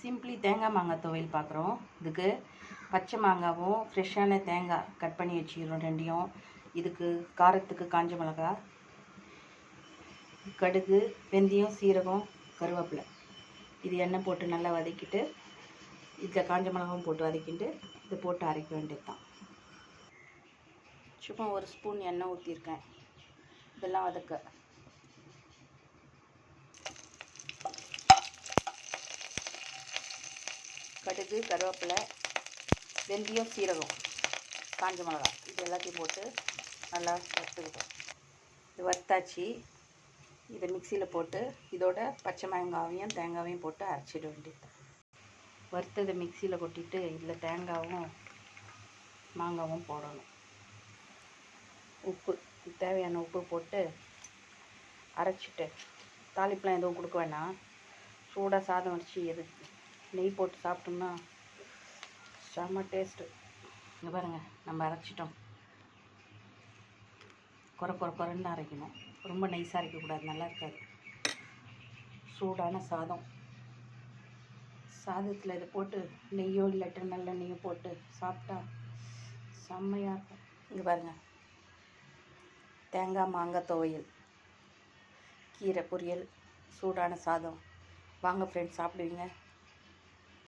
Simply தேங்காய் மாங்காய் துவையல் பார்க்குறோம். இதுக்கு பச்சை மாங்காவும் ஃப்ரெஷ்ஷான தேங்காய் கட் பண்ணி வச்சுக்கிறோம் ரெண்டையும். இதுக்கு காரத்துக்கு காஞ்ச மிளகா, கடுகு, வெந்தயம், சீரகம், கருவேப்பிலை இது எண்ணெய் போட்டு நல்லா வதக்கிட்டு இதில் காஞ்ச மிளகாவும் போட்டு வதக்கிட்டு இதை போட்டு அரைக்க வேண்டியது தான். சும்மா ஒரு ஸ்பூன் எண்ணெய் ஊற்றிருக்கேன். இதெல்லாம் வதக்க கடுகு, கருவேப்பிலை, வெந்தயம், சீரகம், காஞ்ச மிளகா இது எல்லாத்தையும் போட்டு நல்லா வறுத்துக்கிட்டோம். இது வறுத்தாச்சு. இதை மிக்சியில் போட்டு இதோட பச்சை மாங்காவையும் தேங்காவையும் போட்டு அரைச்சிட வேண்டியது. வறுத்ததை மிக்சியில் கொட்டிட்டு இதில் தேங்காவும் மாங்காவும் போடணும். உப்பு தேவையான உப்பு போட்டு அரைச்சிட்டு தாளிப்பெலாம் எதுவும் கொடுக்க வேணாம். சூடாக சாதம் வச்சு நெய் போட்டு சாப்பிட்டோம்னா செம்ம டேஸ்ட்டு. இங்கே பாருங்கள், நம்ம அரைச்சிட்டோம். குறைன்னு அரைக்கணும், ரொம்ப நைஸாக அரைக்கக்கூடாது, நல்லா இருக்காது. சூடான சாதத்தில் இதை போட்டு நெய்யோ இல்லாட்டி நல்ல நெய்யோ போட்டு சாப்பிட்டா செம்மையாக இருக்கும். இங்கே பாருங்கள், தேங்காய் மாங்காய் துவையல், கீரை பொரியல், சூடான சாதம். வாங்க ஃப்ரெண்ட்ஸ், சாப்பிடுவீங்க.